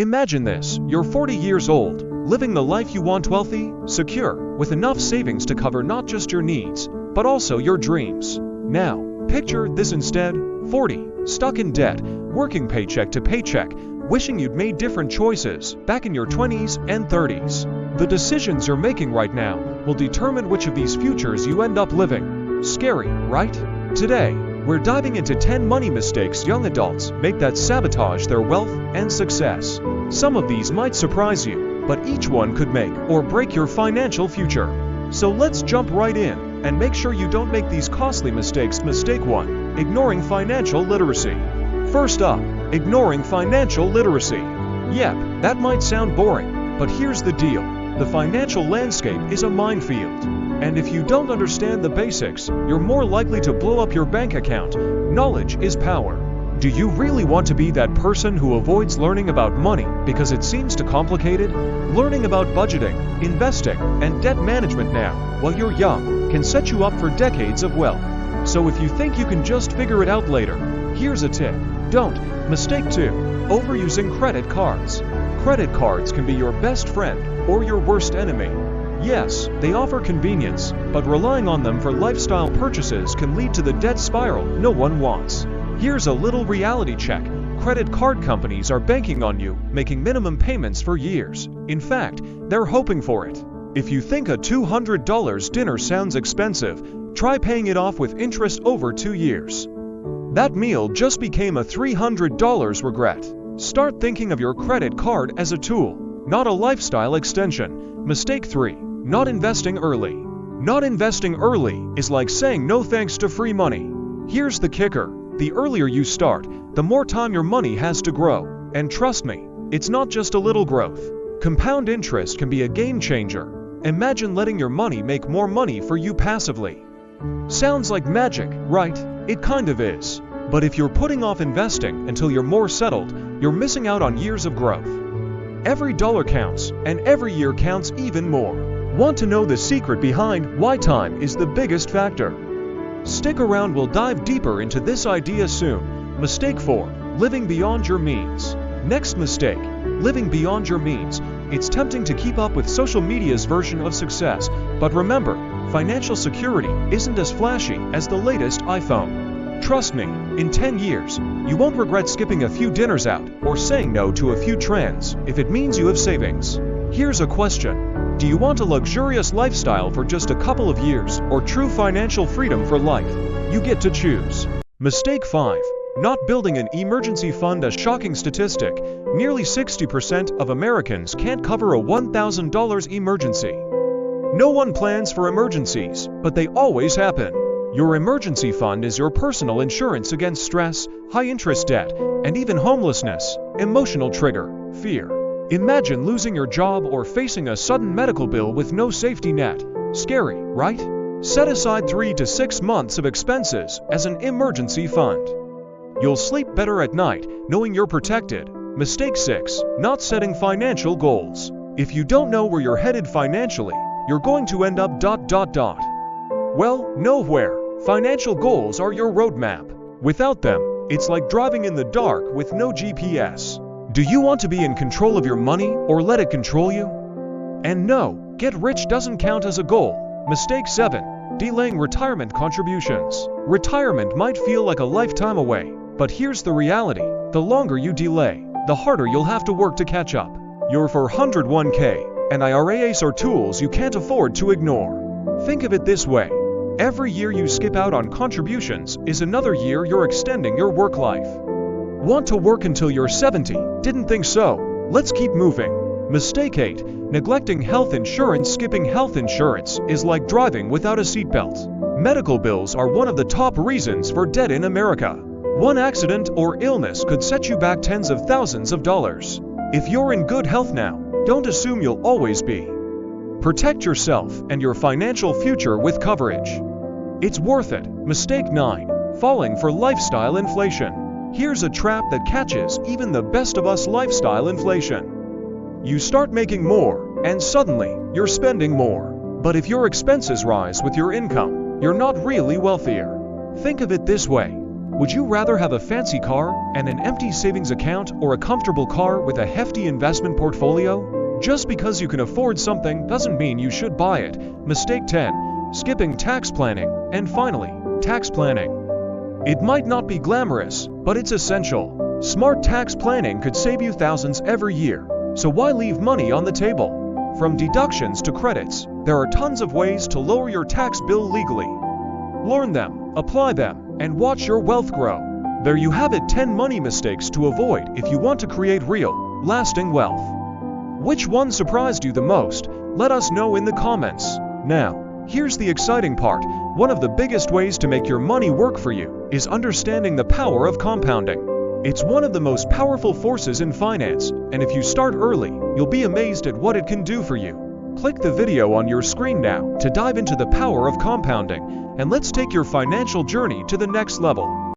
Imagine this, you're 40 years old, living the life you want, wealthy, secure, with enough savings to cover not just your needs, but also your dreams. Now, picture this instead, 40, stuck in debt, working paycheck to paycheck, wishing you'd made different choices back in your 20s and 30s. The decisions you're making right now will determine which of these futures you end up living. Scary, right? Today, we're diving into 10 money mistakes young adults make that sabotage their wealth and success. Some of these might surprise you, but each one could make or break your financial future. So let's jump right in and make sure you don't make these costly mistakes. Mistake 1. Ignoring financial literacy. First up, ignoring financial literacy. Yep, that might sound boring, but here's the deal. The financial landscape is a minefield. And if you don't understand the basics, you're more likely to blow up your bank account. Knowledge is power. Do you really want to be that person who avoids learning about money because it seems too complicated? Learning about budgeting, investing, and debt management now, while you're young, can set you up for decades of wealth. So if you think you can just figure it out later, here's a tip. Don't. Mistake 2. Overusing credit cards. Credit cards can be your best friend or your worst enemy. Yes, they offer convenience, but relying on them for lifestyle purchases can lead to the debt spiral no one wants. Here's a little reality check. Credit card companies are banking on you, making minimum payments for years. In fact, they're hoping for it. If you think a $200 dinner sounds expensive, try paying it off with interest over 2 years. That meal just became a $300 regret. Start thinking of your credit card as a tool, not a lifestyle extension. Mistake 3. Not investing early. Not investing early is like saying no thanks to free money. Here's the kicker. The earlier you start, the more time your money has to grow. And trust me, it's not just a little growth. Compound interest can be a game changer. Imagine letting your money make more money for you passively. Sounds like magic, right? It kind of is. But if you're putting off investing until you're more settled, you're missing out on years of growth. Every dollar counts, and every year counts even more. Want to know the secret behind why time is the biggest factor? Stick around, we'll dive deeper into this idea soon. Mistake 4. Living beyond your means. Next mistake. Living beyond your means. It's tempting to keep up with social media's version of success, but remember, financial security isn't as flashy as the latest iPhone. Trust me, in 10 years, you won't regret skipping a few dinners out or saying no to a few trends if it means you have savings. Here's a question. Do you want a luxurious lifestyle for just a couple of years or true financial freedom for life? You get to choose. Mistake 5. Not building an emergency fund. A shocking statistic. Nearly 60% of Americans can't cover a $1,000 emergency. No one plans for emergencies, but they always happen. Your emergency fund is your personal insurance against stress, high-interest debt, and even homelessness. Emotional trigger. Fear. Imagine losing your job or facing a sudden medical bill with no safety net. Scary, right? Set aside 3 to 6 months of expenses as an emergency fund. You'll sleep better at night knowing you're protected. Mistake 6. Not setting financial goals. If you don't know where you're headed financially, you're going to end up ... Well, nowhere. Financial goals are your roadmap. Without them, it's like driving in the dark with no GPS. Do you want to be in control of your money or let it control you? And no, get rich doesn't count as a goal. Mistake 7. Delaying retirement contributions. Retirement might feel like a lifetime away, but here's the reality. The longer you delay, the harder you'll have to work to catch up. Your 401k and IRAs are tools you can't afford to ignore. Think of it this way. Every year you skip out on contributions is another year you're extending your work life. Want to work until you're 70? Didn't think so. Let's keep moving. Mistake 8. Neglecting health insurance. Skipping health insurance is like driving without a seatbelt. Medical bills are one of the top reasons for debt in America. One accident or illness could set you back tens of thousands of dollars. If you're in good health now, don't assume you'll always be. Protect yourself and your financial future with coverage. It's worth it. Mistake 9. Falling for lifestyle inflation. Here's a trap that catches even the best of us. Lifestyle inflation. You start making more, and suddenly, you're spending more. But if your expenses rise with your income, you're not really wealthier. Think of it this way. Would you rather have a fancy car and an empty savings account, or a comfortable car with a hefty investment portfolio? Just because you can afford something doesn't mean you should buy it. Mistake 10. Skipping tax planning. And finally, tax planning. It might not be glamorous, but it's essential. Smart tax planning could save you thousands every year, so why leave money on the table? From deductions to credits, there are tons of ways to lower your tax bill legally. Learn them, apply them, and watch your wealth grow. There you have it, 10 money mistakes to avoid if you want to create real, lasting wealth. Which one surprised you the most? Let us know in the comments. Now, here's the exciting part. One of the biggest ways to make your money work for you is understanding the power of compounding. It's one of the most powerful forces in finance, and if you start early, you'll be amazed at what it can do for you. Click the video on your screen now to dive into the power of compounding, and let's take your financial journey to the next level.